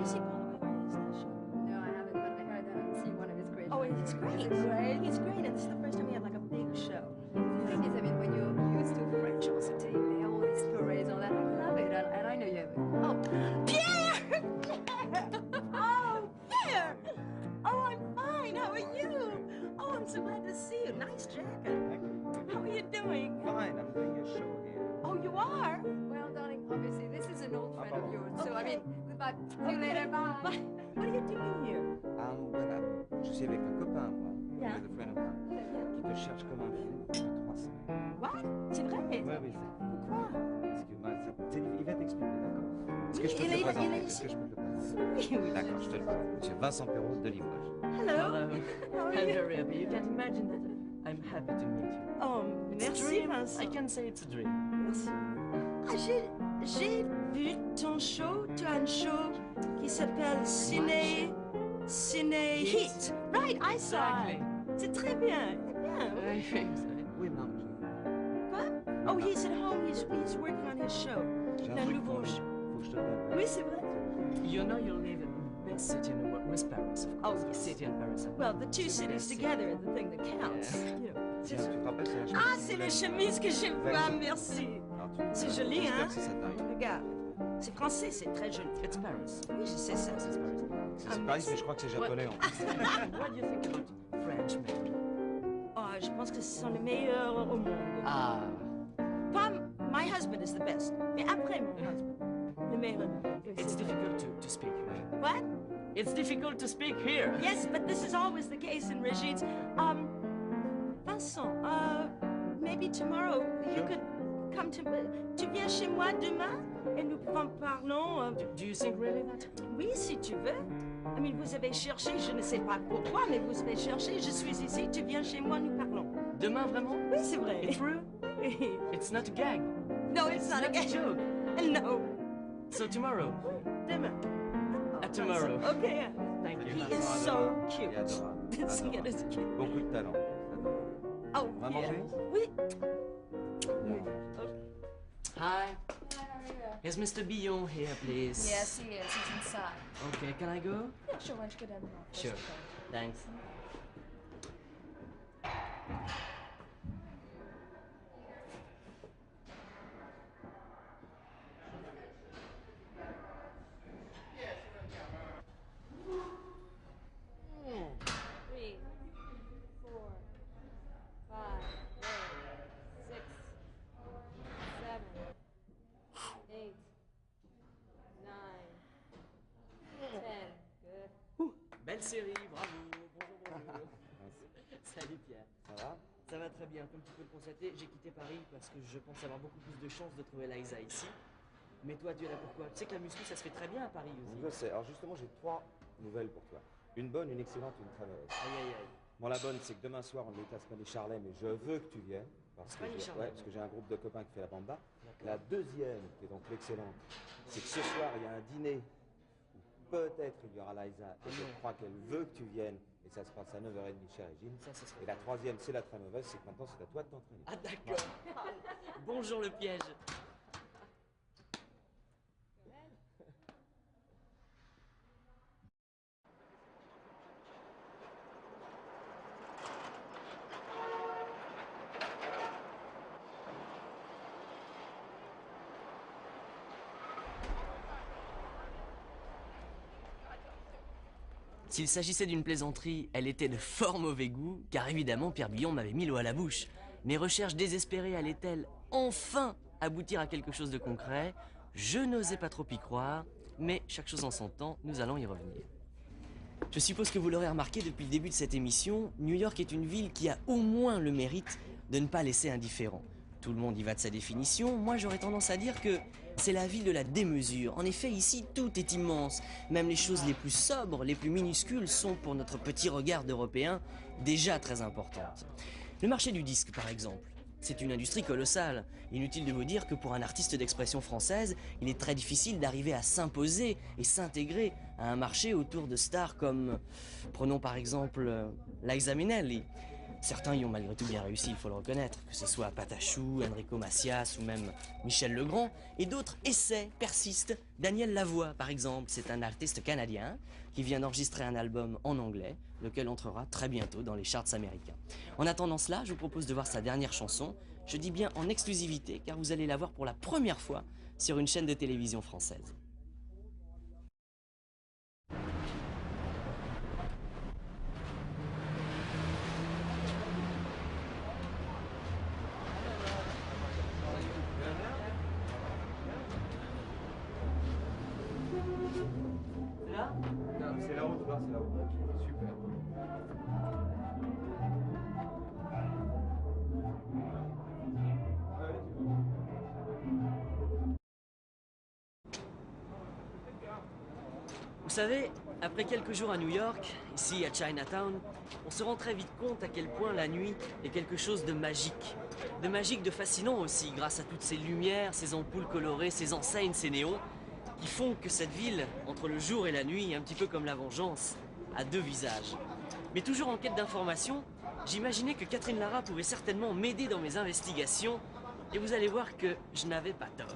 Is he, by the way, where is that show? No, I haven't, but I heard seen one of his great Oh, shows. he's great. Is it great? He's great, and this is the first time we had like a big show. The thing is, I mean, when you're used to French also tape, they have all these parades, all that. I love it, and I know you have. Oh, Pierre! Oh, Pierre! Oh, I'm fine. How are you? Oh, I'm so glad to see you. Nice jacket. Thank you. How are you doing? Fine, I'm doing a show here. Oh, you are? well, darling, obviously this is an old friend of yours, so I Okay. mean, goodbye. See you later. Bye. Bye. What are you doing here? Je suis avec un copain, moi, Yeah. with a friend of mine, qui te cherche comme un fou depuis 3 semaines. What? C'est vrai? Oui, c'est... Pourquoi? Parce que, il va t'expliquer, d'accord? Est-ce que Oui, je peux te il le est présenter? ici. Est-ce que je peux te le présenter? Oui, oui. D'accord, je te le présente. Monsieur Vincent Perrault de Livrage. Hello. Hello. How are I'm you? very happy. You can't imagine that. I'm happy to meet you. Oh, It's a merci, dream. Vincent. I can say it's a dream. Merci. Ah, j'ai vu ton show. Tu as un show qui s'appelle Ciné Hit. Right, I saw it. C'est très bien. Bien. Oui, vous savez. Oui, Marc. Quoi? Oh, he's at home. He's working on his show. J'ai un Un truc nouveau pour show. faut que je te le donne. Oui, c'est vrai. You know you live in the best city in the world, with Paris, of Oh, course. yes. City and Paris. Well, the two cities together are the thing that counts. Yeah. You know. Tiens, tu te rappelles, c'est la chemise Ah, que c'est tu les voulais. chemises que je vois, Exactement. merci. Alors, C'est joli, j'espère hein? que ça t'arrive. Regarde. C'est français, c'est très joli. It's Paris. Oui, je sais ça. It's Paris. C'est Paris, mais je crois que c'est japonais en plus. What do you think about French men? Oh, je pense que ce sont les meilleurs au monde. Ah. Pas, my husband is the best. Mais après mon husband, le meilleur. It's difficult to speak. What? It's difficult to speak here. Yes, but this is always the case in Regine's. Vincent, maybe tomorrow you could come to... Tu viens chez moi demain et nous parlons... Do you think really that? Oui, si tu veux. I mean, vous avez cherché, je ne sais pas pourquoi, mais vous avez cherché, je suis ici, tu viens chez moi, nous parlons. Demain, vraiment? Oui, c'est vrai. It's true? It's not a gag. No, it's not a a game. joke. No. So tomorrow. Demain. At tomorrow. Okay. Thank you. He is so Il est cute. adorable. This kid Adorable. is cute. Beaucoup de talent. Oh, On va yeah. manger? Oui. Hi. Hi, how are you? Is Mr. Billon here, please? Yes, he is. He's inside. Okay, can I go? Yeah, sure. Why don't you go down the hall? Sure. Thanks. Three, four, five, six, seven, eight, nine, 10. Good. Belle série, bravo. Bonjour. Salut Pierre. Ça va? Ça va très bien. Comme tu peux le constater, j'ai quitté Paris parce que je pense avoir beaucoup plus de chances de trouver Liza ici. Mais toi, tu es là pourquoi? Tu sais que la muscu, ça se fait très bien à Paris aussi. Je sais. Alors justement, j'ai 3 nouvelles pour toi. Une bonne, une excellente, une très mauvaise. Aïe, aïe, aïe. Bon, la bonne, c'est que demain soir, on est à Spanish Charlet, mais je veux que tu viennes. Parce que, Spanish-Harlem. parce que j'ai un groupe de copains qui fait la banda. D'accord. La deuxième, qui est donc l'excellente, c'est que ce soir, il y a un dîner où peut-être il y aura Liza. Et je non. crois qu'elle veut que tu viennes. Et ça se passe à 9h30 chez Régine. Ça serait Et la troisième, c'est la très mauvaise, c'est que maintenant, c'est à toi de t'entraîner. Ah d'accord. Bonjour le piège. S'il s'agissait d'une plaisanterie, elle était de fort mauvais goût, car évidemment Pierre Billon m'avait mis l'eau à la bouche. Mes recherches désespérées allaient-elles enfin aboutir à quelque chose de concret? Je n'osais pas trop y croire, mais chaque chose en son temps, nous allons y revenir. Je suppose que vous l'aurez remarqué depuis le début de cette émission, New York est une ville qui a au moins le mérite de ne pas laisser indifférent. Tout le monde y va de sa définition, moi j'aurais tendance à dire que c'est la ville de la démesure. En effet, ici, tout est immense. Même les choses les plus sobres, les plus minuscules sont, pour notre petit regard d'Européens, déjà très importantes. Le marché du disque, par exemple. C'est une industrie colossale. Inutile de vous dire que pour un artiste d'expression française, il est très difficile d'arriver à s'imposer et s'intégrer à un marché autour de stars comme, prenons par exemple, Liza Minnelli. Certains y ont malgré tout bien réussi, il faut le reconnaître, que ce soit Patachou, Enrico Macias ou même Michel Legrand, et d'autres essaient, persistent. Daniel Lavoie, par exemple, c'est un artiste canadien qui vient d'enregistrer un album en anglais, lequel entrera très bientôt dans les charts américains. En attendant cela, je vous propose de voir sa dernière chanson, je dis bien en exclusivité, car vous allez la voir pour la première fois sur une chaîne de télévision française. C'est là-haut, tu vois, c'est là-haut. Super. Vous savez, après quelques jours à New York, ici à Chinatown, on se rend très vite compte à quel point la nuit est quelque chose de magique. De fascinant aussi, grâce à toutes ces lumières, ces ampoules colorées, ces enseignes, ces néons, qui font que cette ville, entre le jour et la nuit, un petit peu comme la vengeance, a deux visages. Mais toujours en quête d'informations, j'imaginais que Catherine Lara pouvait certainement m'aider dans mes investigations, et vous allez voir que je n'avais pas tort.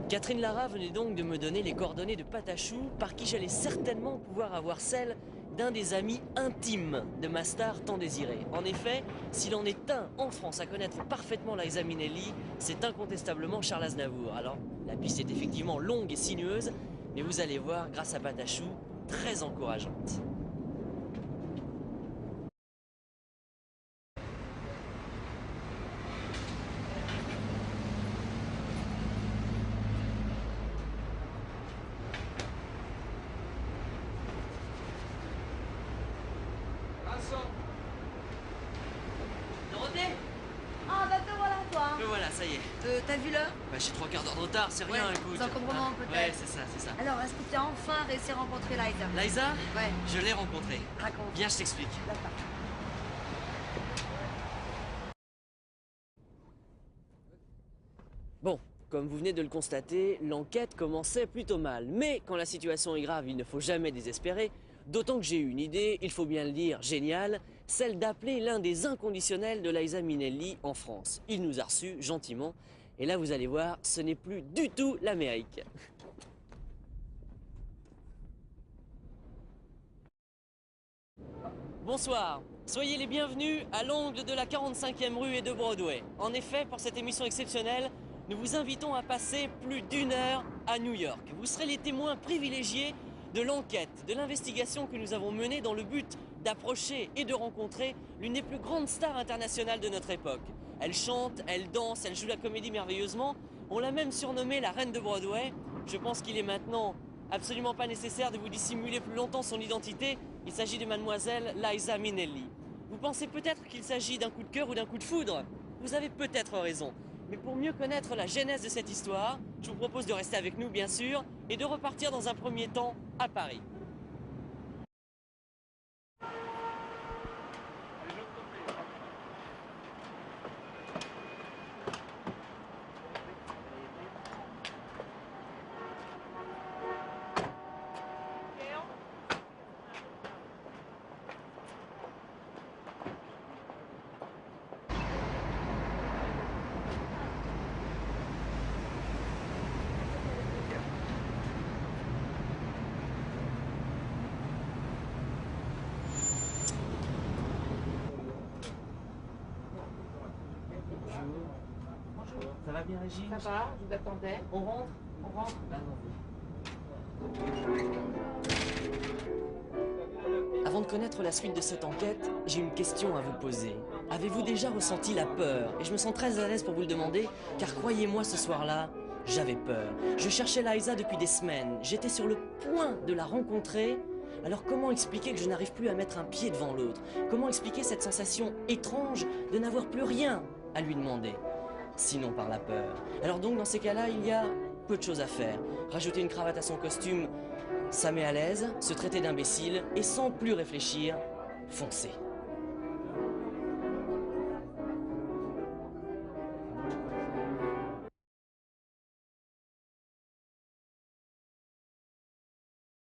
Catherine Lara venait donc de me donner les coordonnées de Patachou, par qui j'allais certainement pouvoir avoir celle d'un des amis intimes de ma star tant désirée. En effet, s'il en est un en France à connaître parfaitement Liza Minnelli, c'est incontestablement Charles Aznavour. Alors, la piste est effectivement longue et sinueuse, mais vous allez voir, grâce à Patachou, très encourageante. Dorothée ? Ah, bah te voilà, toi. Me voilà, ça y est. T'as vu l'heure? Bah, j'ai 3 quarts d'heure de retard, c'est rien, Ouais, écoute. sans encombrement, peut-être. Ouais, c'est ça, c'est ça. Alors, est-ce que tu as enfin réussi à rencontrer Liza? Liza ? Ouais. Je l'ai rencontrée. Raconte. Viens, je t'explique. D'accord. Bon, comme vous venez de le constater, l'enquête commençait plutôt mal. Mais quand la situation est grave, il ne faut jamais désespérer. D'autant que j'ai eu une idée, il faut bien le dire, géniale, celle d'appeler l'un des inconditionnels de Liza Minnelli en France. Il nous a reçus gentiment, et là vous allez voir, ce n'est plus du tout l'Amérique. Bonsoir, soyez les bienvenus à l'angle de la 45e rue et de Broadway. En effet, pour cette émission exceptionnelle, nous vous invitons à passer plus d'1 heure à New York. Vous serez les témoins privilégiés de l'enquête, de l'investigation que nous avons menée dans le but d'approcher et de rencontrer l'une des plus grandes stars internationales de notre époque. Elle chante, elle danse, elle joue la comédie merveilleusement. On l'a même surnommée la reine de Broadway. Je pense qu'il est maintenant absolument pas nécessaire de vous dissimuler plus longtemps son identité. Il s'agit de mademoiselle Liza Minnelli. Vous pensez peut-être qu'il s'agit d'un coup de cœur ou d'un coup de foudre. Vous avez peut-être raison. Mais pour mieux connaître la genèse de cette histoire, je vous propose de rester avec nous bien sûr et de repartir dans un premier temps à Paris. Ça va bien, Régine? Ça va, je vous attendais. On rentre? On rentre. Avant de connaître la suite de cette enquête, j'ai une question à vous poser. Avez-vous déjà ressenti la peur? Et je me sens très à l'aise pour vous le demander, car croyez-moi, ce soir-là, j'avais peur. Je cherchais Liza depuis des semaines. J'étais sur le point de la rencontrer. Alors comment expliquer que je n'arrive plus à mettre un pied devant l'autre? Comment expliquer cette sensation étrange de n'avoir plus rien à lui demander? Sinon par la peur. Alors donc dans ces cas-là, il y a peu de choses à faire. Rajouter une cravate à son costume, ça met à l'aise, se traiter d'imbécile et sans plus réfléchir, foncer.